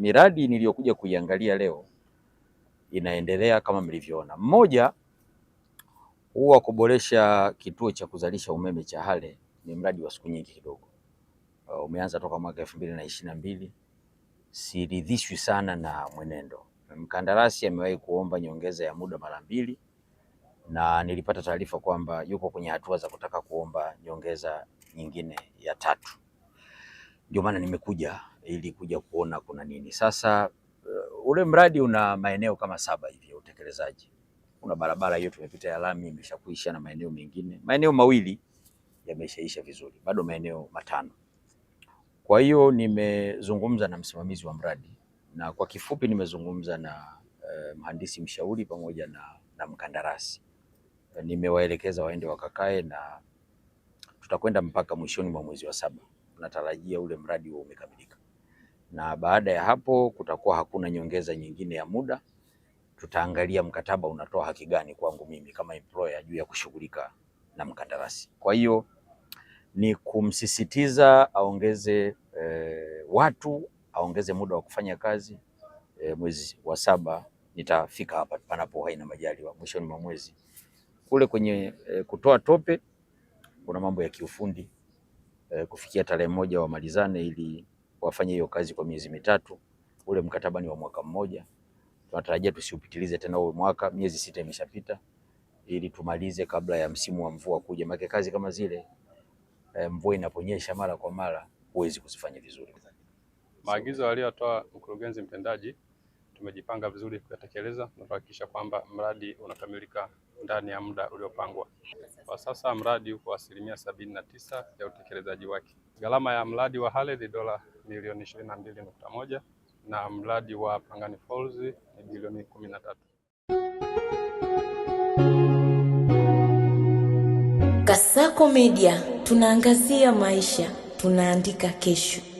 miradi niliyokuja kuiangalia leo inaendelea kama mlivyoona. Mmoja, huu wa kuboresha kituo cha kuzalisha umeme cha Hale ni mradi wa siku nyingi kidogo. Umeanza toka mwaka 2022. Siridhishwi sana na mwenendo. Mkandarasi amewahi kuomba nyongeza ya muda mara 2 na nilipata taarifa kwamba yuko kwenye hatua za kutaka kuomba nyongeza nyingine ya 3. Ndio maana nimekuja ili kuja kuona kuna nini. Sasa ule mradi una maeneo kama 7 hivi ya utekelezaji. Kuna barabara hiyo tumepita ya lami imeshakuisha na maeneo mengine. Maeneo 2 yameshaisha vizuri. Bado maeneo 5. Kwa hiyo nimezungumza na msimamizi wa mradi na kwa kifupi nimezungumza na mhandisi mshauri pamoja na mkandarasi. Nimewaelekeza waende wakakae na tutakwenda mpaka mwishoni mwa mwezi wa 7. Tunatarajia ule mradi huo umekamilika. Na baada ya hapo kutakuwa hakuna nyongeza nyingine ya muda. Tutaangalia mkataba unatoa haki gani kwangu mimi kama employer juu ya kushughulika na mkandarasi. Kwa hiyo ni kumsisitiza aongeze watu, aongeze muda wa kufanya kazi. Mwezi wa 7 nitafika hapa panapo haina majaliwa mwishoni mwa mwezi. Kule kwenye kutoa tope kuna mambo ya kiufundi, kufikia tarehe 1 wamalizane ili wafanye hiyo kazi kwa miezi 3. Ule mkataba ni wa mwaka mmoja. Tunatarajia tusiupitilize tena huo mwaka, miezi 6 imeshapita, ili tumalize kabla ya msimu wa mvua kuja. Maana kazi kama zile mvua inaponyesha mara kwa mara huwezi kuzifanya vizuri. Maagizo aliyotoa mkurugenzi mtendaji tumejipanga vizuri kuyatekeleza na kuhakikisha kwamba mradi unakamilika ndani ya muda uliopangwa. Kwa sasa mradi uko 79% ya utekelezaji wake. Gharama ya mradi wa Hale ni dola milioni 22.1 na mradi wa Pangani Falls ni bilioni 13. Kasako Media, tunaangazia maisha, tunaandika kesho.